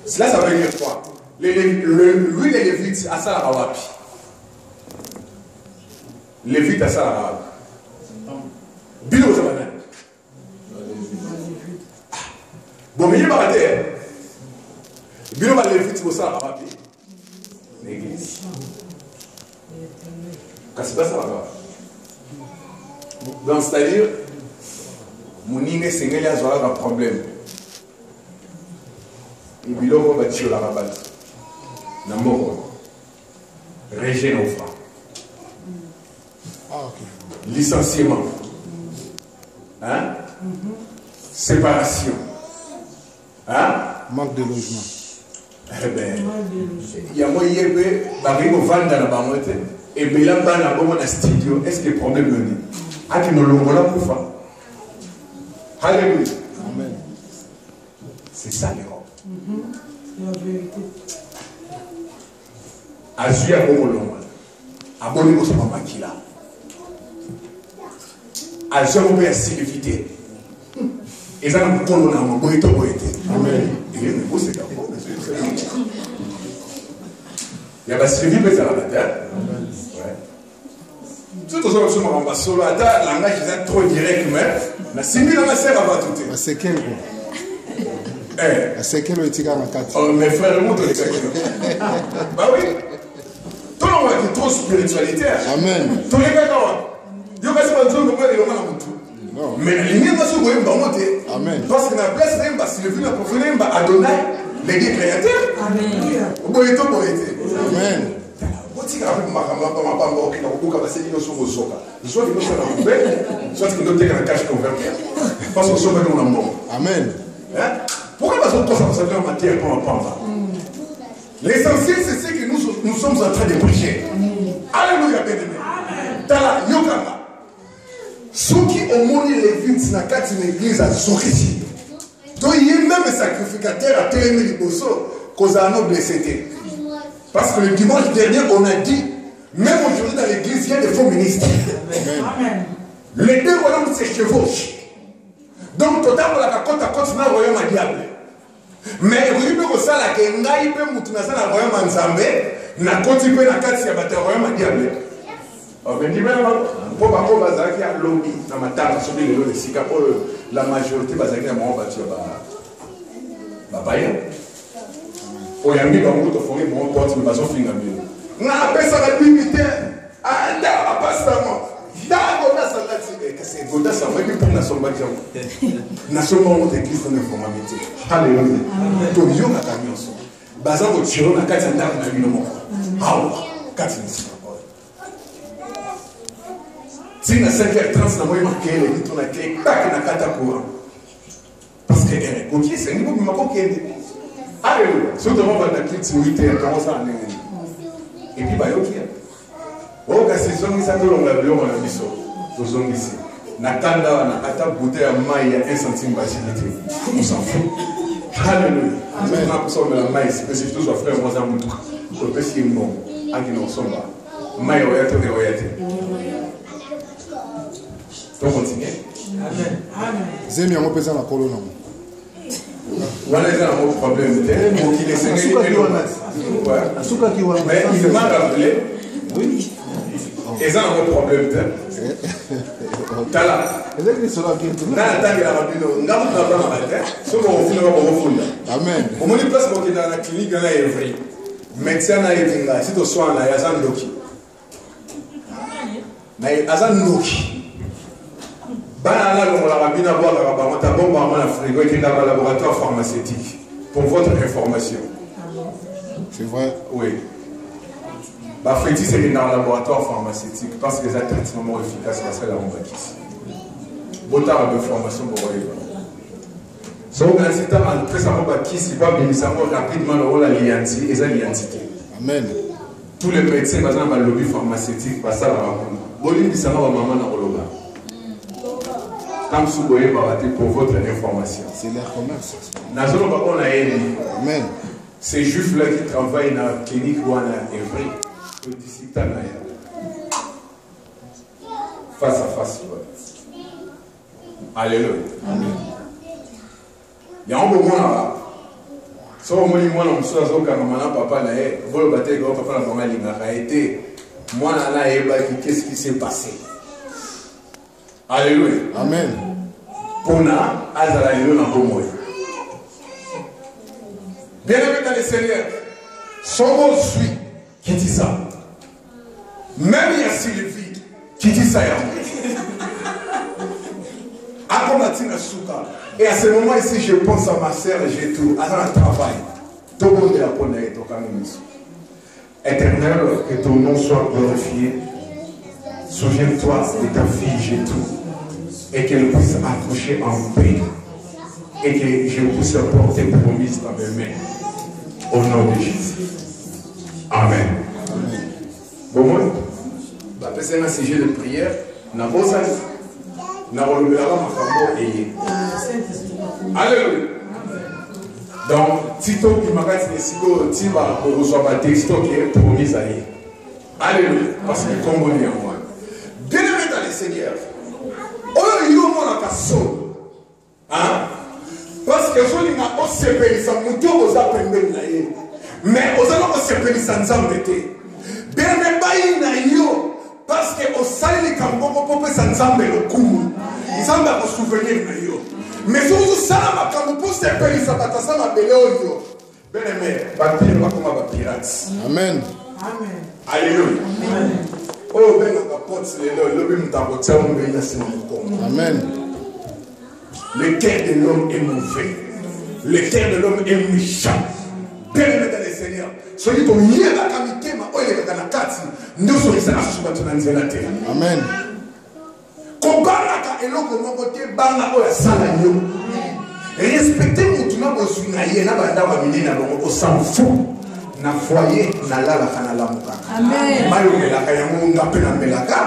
Cela, ça veut dire quoi? Lui, les Lévites, à ça la rawapi. Lévites, à ça la rawapi. Bilo, ça va bien. Bon, mais il va rater. Bilo, va Lévites, c'est ça la rawapi. L'église. Car c'est pas ça la rawapi. Donc, c'est-à-dire, mon inné, c'est qu'il y a un problème. Et puis là, on va tuer la rabat. Namoro. Régé naufra. Licenciement. Hein? Séparation. Hein? Manque de logement. Eh bien, il y a moyen de vendre dans la banque. Et bien là, dans le studio, est-ce que le problème est venu? Ah, tu nous l'as pour faire. Alléluia. Amen. C'est ça l'Europe. La vérité. Azui à Bomoloma. Abonnez vous sur ma maquilla. Azui à mon père s'éviter. Et ça nous condamne à mon boïto boïté. Amen. Et vous c'est comme il y a pas suivi mais ça la terre. Amen. Ouais. Tout ce que nous avons solo à ta langage est trop direct mais la simile dans la serre à tout. C'est quel quoi? C'est quel le tigre en quatre? Oh, mes frères, le monde est bah oui. Tout le monde est trop spiritualité. Amen. Tout le monde est pas tout. Mais les miens sont monter. Amen. Parce que la place n'est pas si le vin a profondé, Adonai, les dieux créateurs. Amen. Amen. Amen. Pourquoi parce que ça en matière pour apprendre? L'essentiel, c'est ce que nous sommes en train de prêcher. Alléluia, bien-aimé. Tala, yokama. Ceux qui ont monté les vites dans l'église à Zokiti. Donc, il y a même un sacrificateur à Télémé Liboso, cause à nos blessés. Parce que le dimanche dernier, on a dit, même aujourd'hui dans l'église, il y a des faux ministres. Amen. Les deux royaumes se chevauchent. Donc, totalement, la côte à côte, c'est un royaume à diable. Mais il y a que ça, la kenga, il peut moutonner ça dans le royaume en Zambé, na côte, il peut na quatre, il y a un royaume à diable. Oh, ben, dis-moi, pour ma pauvre Bazaki a lobby, dans ma table, sur les lots de Sika, la majorité Bazaki a mon bâti, bah, oh, il y a mis dans votre forêt, mon porte, mais pas son finger. Na, personne n'a pu imiter. Ah, là, pas ça, moi. Goda c'est Goda ça va pour nation Badjam. Nation mon église dans l'informalité. Alléluia. To yo na kanyoso. Baza ko tiro na kati nda na bino moko. Hawa kati ni sima. Tina 5h30 na moyo makele to na clé tak na kata courant. Parce que elle coquille c'est niveau bima ko kende. Alléluia. Surtout on va na clé 8h commence à aller. Et puis ba yo kia. Oh, kasi zongi sa tolonga biloko na biso tozongisi na kanda wana ata bouteille ya mai ya 1 centime basili on s'en fout. Alléluia. Amen. On a besoin de la mai spécifique tous frères moi en mutuka ko pesi mo akina osomba mai oyate de oyate. On continue. Amen. Amen. Zemi on pesa na kolona. Voilà un autre problème. Mon qui les sénégalais. Mais il m'a rappelé. Oui. Et ça, un autre problème. Tala. Amen. Au moins, place pour qu'il dans la clinique, dans la Evry. Médecin n'a été là. Si tu sois là, il y a un doki. Il y a un doki. Banana, on l'a rabine à boire, on t'a bon par la frigo et dans le laboratoire pharmaceutique. Pour votre information. C'est vrai? Oui. La Frédis, c'est dans le laboratoire pharmaceutique parce que c'est un traitement efficace parce que la Rombakis. Botard de formation pour vous. Si vous avez un très Rombakis, il va bien rapidement le rôle à l'identité et à l'identité. Amen. Tous les médecins basés dans le lobby pharmaceutique passent à la rencontre. Bolim dit ça va maman dans le lobby. Comme si vous voyez pour votre information. C'est leur commerce. Amen. Ces juifs-là qui travaillent dans la clinique ou en Évry. Face à face. Alléluia. Amen. Il y a un moment là. So moi moi na muso azo ka mama na papa na ye, volo baté ko papa na mama linga a été moi na eba qu'est-ce qui s'est passé. Alléluia. Amen. Pona azala lelo na bomoy. Bien-aimé dans le Seigneur, son mot suit qui dit ça. Même il y a Sylvie qui dit ça. Et à ce moment ici, je pense à ma sœur, j'ai tout, à un travail. Tout le monde est à Poney, Éternel, que ton nom soit glorifié. Souviens-toi de ta fille, j'ai tout. Et qu'elle puisse accoucher en paix. Et que je puisse porter promise dans mes mains. Au nom de Jésus. Amen. Bon, moi, c'est un sujet de prière. N'a pas ça. Alléluia. Donc, Tito qui m'a dit que tu vas recevoir des textos qui est promis à lui. Alléluia. Parce que Congo est en moi. Bien-aimé dans le Seigneur. Oh, il y a un monde qui sonne. Parce que je n'ai pas osé ça, mon Dieu vous a permis. Mais vous allez osé permis ça nous embêter. Bien-aimé, parce que au salé les cambons pour ça nous embêter le coup. Nous sommes à souvenir de yo. Mais si vous savez quand vous posez permis ça, ça m'a belé au yo. Bien-aimé, baptême pas comme un pirate. Amen. Amen. Alléluia. Amen. Oh, ben on capote le même temps que ça on vient c'est mon Amen. Le cœur de l'homme est mauvais. Le cœur de l'homme est méchant. Bien-aimé dans le Seigneur. Soyez ton yé la kamité ma oye ka na kati. Nous sommes ça suba tunanzela terre. Amen. Kobanaka eloko moko te banga oya sala yo. Respectez mutuna bozwina ye na banda ba minena bongo s'en fout. Na foyer na lala kana lamuka. Amen. Mayo melaka ya munga pe na melaka.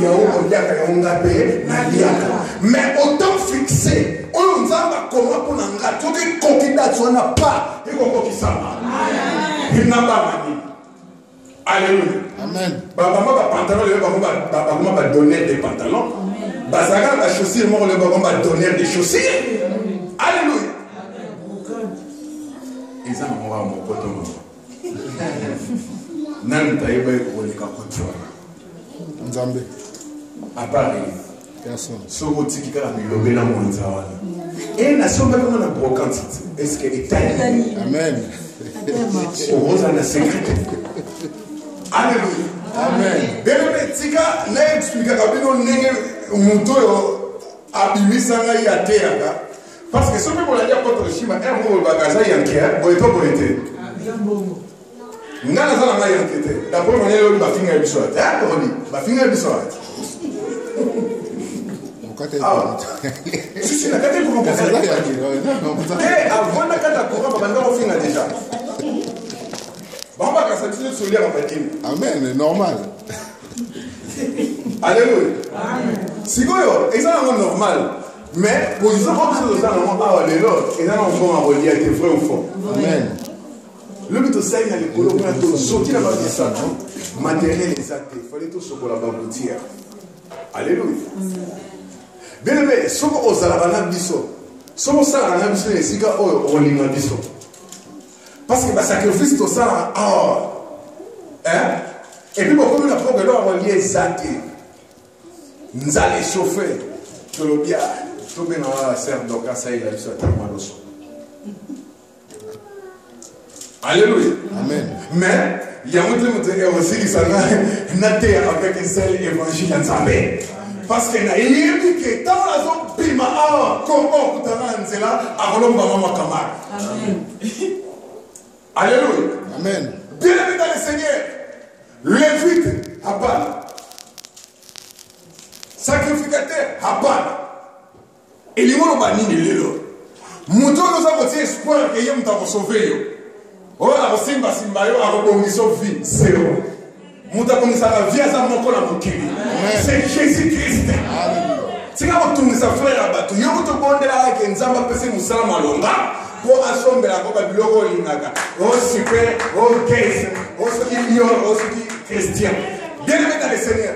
Ya o yaka ya munga pe na liaka. Mais autant fixé, on nous a comment pour n'anga tout que kokida tsona pas et kokokisama. Amen. Il n'a pas mani. Alléluia. Amen. Baba ma pantalon le baba ma donner des pantalons. Bazaka la chaussure moi le baba ma donner des chaussures. Alléluia. Ils ont mon poteau. Nan taïba ko le kapotwa. Nzambe. À Paris. Personne. Soko tiki kala milobela mwanza wana. Et na somba kama na brocante. Est-ce que Italie? Amen. Rosa na sécurité. Alléluia. Amen. Bébé tika na explica kabino nenge muto abimisa nga ya teanga. Parce que soki bola dia contre Shima un mot bagaza yankia boeto boete. Ngana zala nga yankete. D'abord on est là ba finga biso. Ah ko ni ba finga biso. Si la kate comment passer là. Eh avant la kate ko ba banda ko finga déjà. Bon ba ka sentir sur les rapatine. Amen, normal. Alléluia. Amen. Sikoyo, exactement normal. Mais position comme ça dans ah les autres, et là on va relier être vrai ou faux. Amen. Le but aussi il y a les colons qui sorti la base de ça, matériel exact, il fallait tout ce qu'on la boutière. Alléluia. Bien aimé, ce qu'on a la biso, ce qu'on a la biso, c'est que on l'a biso. Parce que le sacrifice tout ça, hein? Et puis beaucoup de la preuve de l'or relié exact. Nous allons chauffer, tu le bien. Tout bien dans la serre donc ça il a eu ça tellement de son. Alléluia. Amen. Mais il y a aussi qui s'en a terre avec un seul évangile ensemble. Parce que na yébi que tant la zone pima comment kutana nzela akolomba mama kamara. Amen. Alléluia. Amen. Bien-aimé dans le Seigneur, lévite Abba. Sacrificateur Abba. Et les gens qui ont dit Mouton nous a voté espoir que nous avons sauvé. Oh, la simba simba yo a rebongi sa vie. Zéro. Mouton comme ça la vie à sa moko la mokili. C'est Jésus-Christ. C'est quand on tourne sa frère à bateau. Yo to bonde la que nzamba pese musala malonga. Pour assomber la copa biloko linaka. Oh super, oh case, oh ce qui lion, oh ce qui chrétien. Bien aimé dans le Seigneur.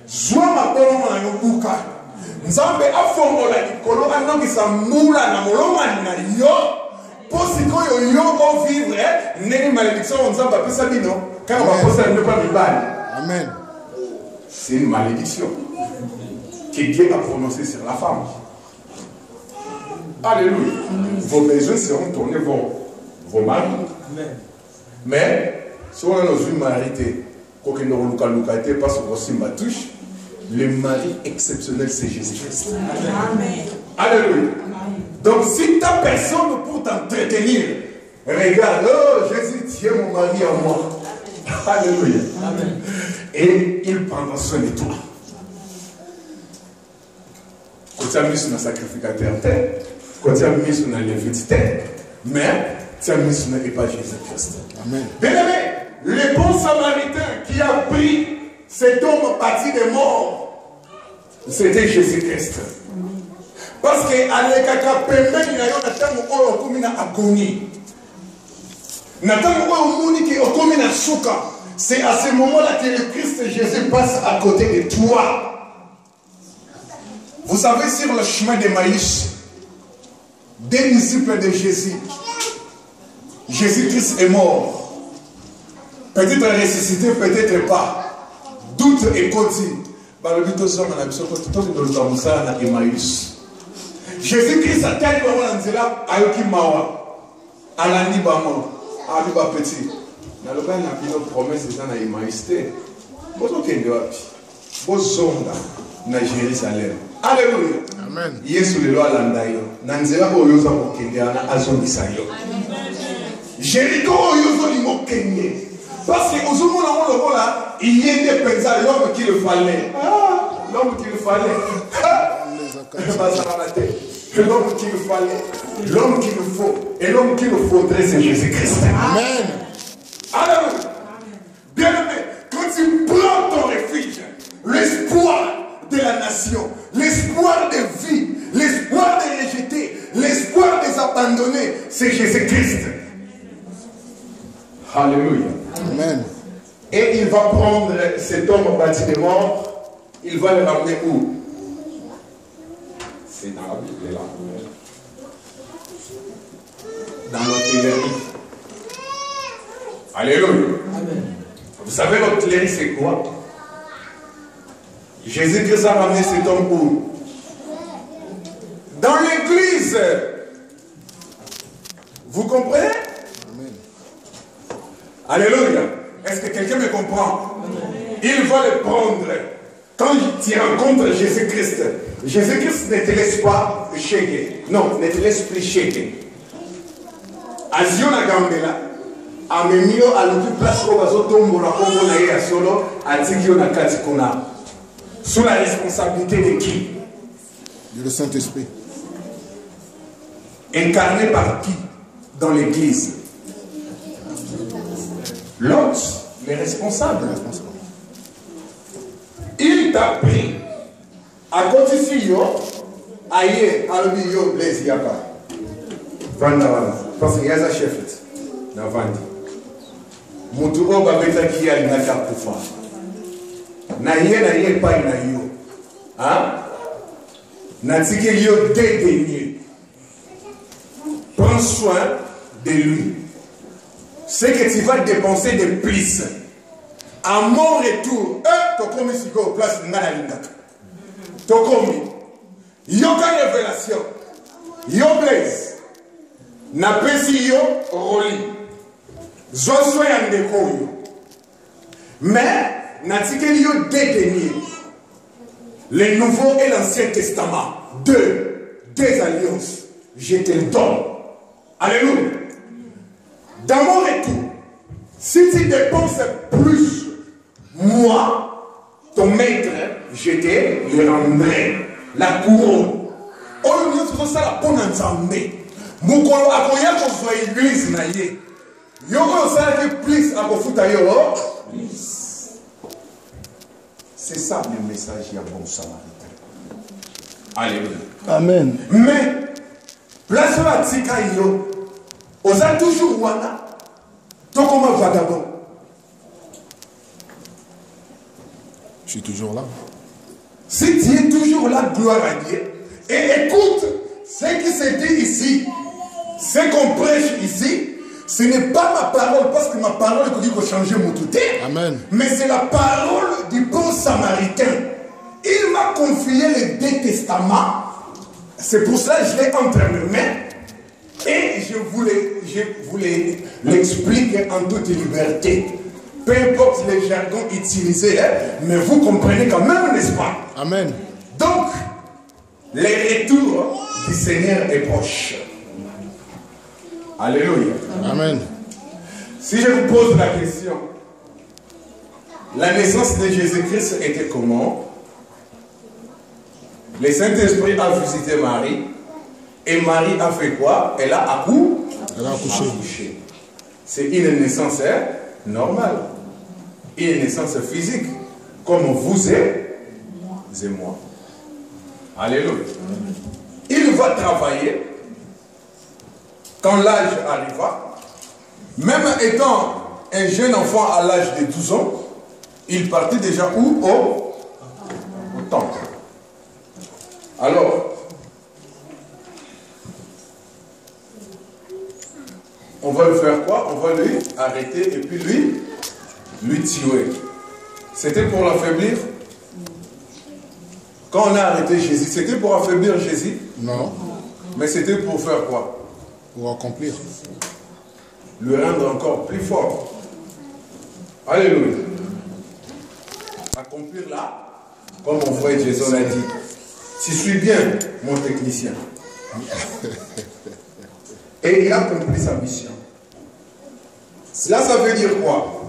Joie ma bonne na yo buka. Nzambe afongola likolo anongisa mula na molonga na yo po sikoyo yo une malédiction, on ne pas ça, non? Quand on va poser le pas de balle. Amen. C'est une malédiction que Dieu a prononcée sur la femme. Alléluia. Vos besoins seront tournés vers vos maris. Mais, si on a dans une marité, parce que le mari exceptionnel, c'est Jésus-Christ. Alléluia. Donc, si ta personne pour t'entretenir, regarde, oh Jésus, tiens mon mari à moi. Alléluia. Et il prendra soin de toi. Quand tu as mis sur un sacrificateur, quand tu as mis sur un lévite, mais tu as mis sur un pas Jésus-Christ. Bien aimé, le bon samaritain qui a pris cet homme parti des morts, c'était Jésus-Christ. Parce que alekaka pembeni na yo na tango oyo okomi na agonie. Na tango oyo omoni ki okomi na suka. C'est à ce moment-là que le Christ Jésus passe à côté de toi. Vous savez, sur le chemin de Maïs, des disciples de Jésus, Jésus-Christ est mort. Peut-être ressuscité, peut-être pas. Doute et continue. Jésus-Christ a tel ayoki mawa alandi bamo aluba petit na loba na bino promesse eza na imaiste bozokende wapi bozonga na Jérusalem. Alléluia. Amen. Yesu lelo alanda yo na nzela oyo oza kokende ana azongisa yo. Jéricho oyo ozolingo okende parce que ozomona ngo lokola iyende penza l'homme qu'il fallait. L'homme qu'il fallait. L'homme qu'il fallait, l'homme qu'il nous faut, et l'homme qu'il nous faudrait, c'est Jésus-Christ. Amen. Alléluia. Bien aimé, quand tu prends ton refuge, l'espoir de la nation, l'espoir de vie, l'espoir des rejetés, l'espoir des abandonnés, c'est Jésus-Christ. Alléluia. Amen. Et il va prendre cet homme bâti de mort, il va le ramener où? C'est dans la Bible là. Dans l'hôtellerie. Alléluia. Amen. Vous savez l'hôtellerie c'est quoi? Jésus-Christ a ramené cet homme où? Dans l'église. Vous comprenez? Amen. Alléluia. Est-ce que quelqu'un me comprend? Amen. Il va le prendre. Quand tu rencontres Jésus-Christ, Jésus-Christ ne te laisse pas shaker. Non, ne te laisse plus shaker. Aziona Gambela, Amemio a l'autre place où Bazotombo na Congo na ya solo, Atikio na Katikona. Sous la responsabilité de qui? De le Saint-Esprit. Incarné par qui? Dans l'église. L'autre, les responsables. Il t'a pris à côté de yo, aïe, albi yo, blaise yaka. Vanda wana, parce qu'il y a un chef na vandi. Mutuo babeta qui a une kufa. Na ye pas na yo. Hein? Na tike yo dédaigné. Prends soin de lui. Ce que tu vas dépenser de plus. À mon retour, tokomi siko place ngana lingaka. Tokomi. Yoka révélation. Yo blaze. Na pesi yo roli. Zoswe yandeko yo. Mais, na tikeli yo dédaigné. Le Nouveau et l'Ancien Testament. Deux alliances. Je te le donne. Alléluia. Dans mon retour, si tu dépenses plus, moi, ton maître, je te le rendrai. La couronne. On nous dit ça la bonne ensemble. Mukolo akoya ko so église na ye. Yoko ça que plus à kofuta yo. C'est ça le message du bon samaritain. Alléluia. Amen. Mais place va tika yo. Oza toujours wana. To comme vagabond. Je suis toujours là. Si tu es toujours là, gloire à Dieu. Et écoute ce qui se dit ici, ce qu'on prêche ici, ce n'est pas ma parole, parce que ma parole est pour changer mon tout. Amen. Mais c'est la parole du bon samaritain. Il m'a confié les 2 testaments. C'est pour cela que je l'ai entre mes mains. Et je voulais l'expliquer en toute liberté. Peu importe les jargons utilisés, mais vous comprenez quand même, n'est-ce pas? Amen. Donc, le retour du Seigneur est proche. Alléluia. Amen. Si je vous pose la question, la naissance de Jésus-Christ était comment? Le Saint-Esprit a visité Marie. Et Marie a fait quoi? Elle a accouché. C'est une naissance normale. Une naissance physique. Comme vous et moi. Alléluia. Il va travailler. Quand l'âge arriva, même étant un jeune enfant à l'âge de 12 ans, il partait déjà où? Au temple. Alors, on va le faire quoi? On va lui arrêter et puis lui tuer. C'était pour l'affaiblir? Quand on a arrêté Jésus, c'était pour affaiblir Jésus? Non. Mais c'était pour faire quoi? Pour accomplir. Le rendre encore plus fort. Alléluia. Accomplir là, comme mon frère Jason a dit. Tu suis bien, mon technicien. Et il a accompli sa mission. Cela, ça veut dire quoi?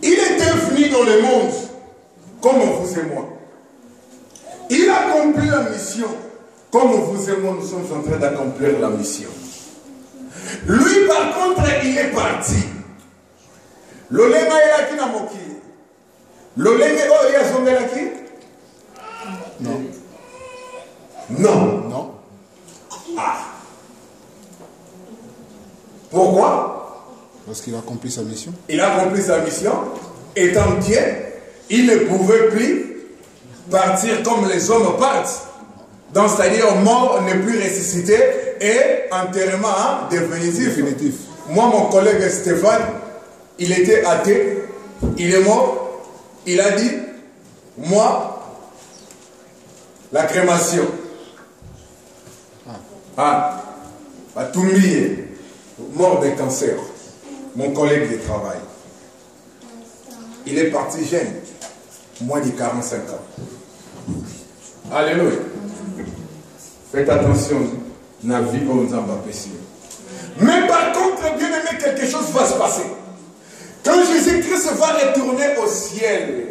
Il était venu dans le monde comme vous et moi. Il a accompli la mission comme vous et moi, nous sommes en train d'accomplir la mission. Lui, par contre, il est parti. L'olema est là qui n'a moqué. L'olema est là qui? Non. Non. Non. Ah. Pourquoi? Parce qu'il a accompli sa mission. Il a accompli sa mission. Étant Dieu, il ne pouvait plus partir comme les hommes partent. Donc, c'est-à-dire, mort n'est plus ressuscité et enterrement définitif. Moi, mon collègue Stéphane, il était athée, il est mort, il a dit, moi, la crémation. À Toumbié, mort de cancer, mon collègue de travail. Il est parti jeune, moins de 45 ans. Alléluia. Faites attention, na vie comme ça va passer. Mais par contre, bien aimé, quelque chose va se passer. Quand Jésus-Christ va retourner au ciel,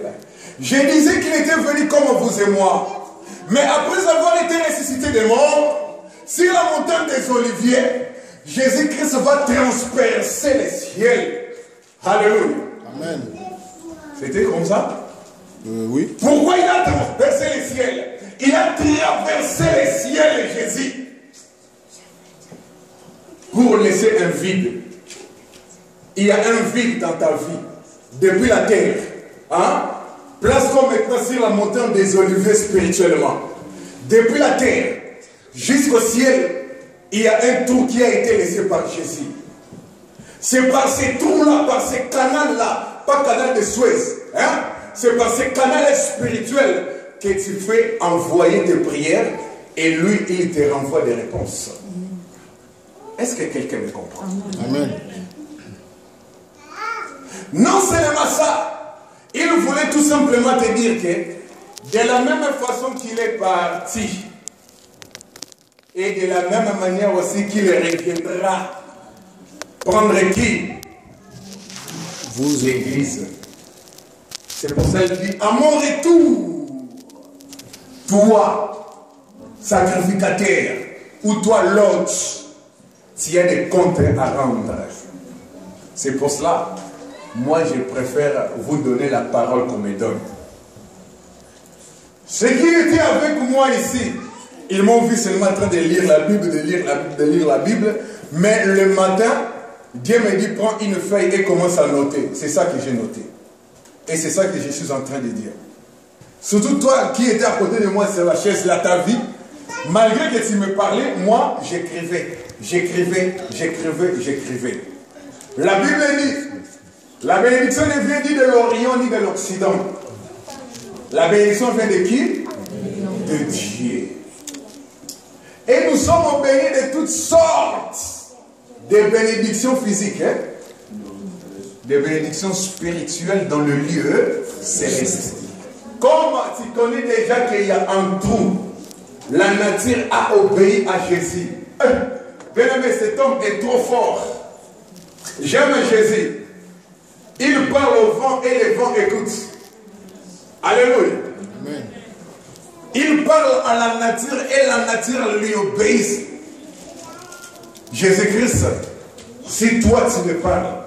je disais qu'il était venu comme vous et moi. Mais après avoir été ressuscité des morts, sur la montagne des Oliviers, Jésus-Christ va transpercer les ciels. Alléluia. Amen. C'était comme ça? Oui. Pourquoi il a transpercé les ciels? Il a traversé les ciels, Jésus, pour laisser un vide. Il y a un vide dans ta vie, depuis la terre. Hein? Place-toi maintenant sur la montagne des Oliviers spirituellement. Depuis la terre jusqu'au ciel, il y a un trou qui a été laissé par Jésus. C'est par ces trous-là, par ces canaux-là, pas canal de Suez, hein? C'est par ces canaux spirituels que tu fais envoyer tes prières et lui, il te renvoie des réponses. Est-ce que quelqu'un me comprend? Amen. Non seulement ça, il voulait tout simplement te dire que de la même façon qu'il est parti, et de la même manière aussi qu'il reviendra, prendre qui? Vous, l'Église. C'est pour ça qu'il dit, à mon retour, toi, sacrificateur, ou toi, l'autre, tu as des comptes à rendre. C'est pour cela, moi, je préfère vous donner la parole qu'on me donne. Ceux qui étaient avec moi ici, ils m'ont vu seulement en train de lire la Bible, de lire la Bible, mais le matin, Dieu me dit, prends une feuille et commence à noter. C'est ça que j'ai noté. Et c'est ça que je suis en train de dire. Surtout toi qui étais à côté de moi sur la chaise, là, ta vie, malgré que tu me parlais, moi, j'écrivais. j'écrivais. La Bible dit, la bénédiction ne vient ni de l'Orient ni de l'Occident. La bénédiction vient de qui? De Dieu. Et nous sommes bénis de toutes sortes de bénédictions physiques, hein? De bénédictions spirituelles dans le lieu céleste. Comme tu connais déjà qu'il y a un trou, la nature a obéi à Jésus. Bien aimé, cet homme est trop fort. J'aime Jésus. Il parle au vent et le vent écoute. Alléluia. Amen. Il parle à la nature et la nature lui obéit. Jésus-Christ, si toi tu me parles,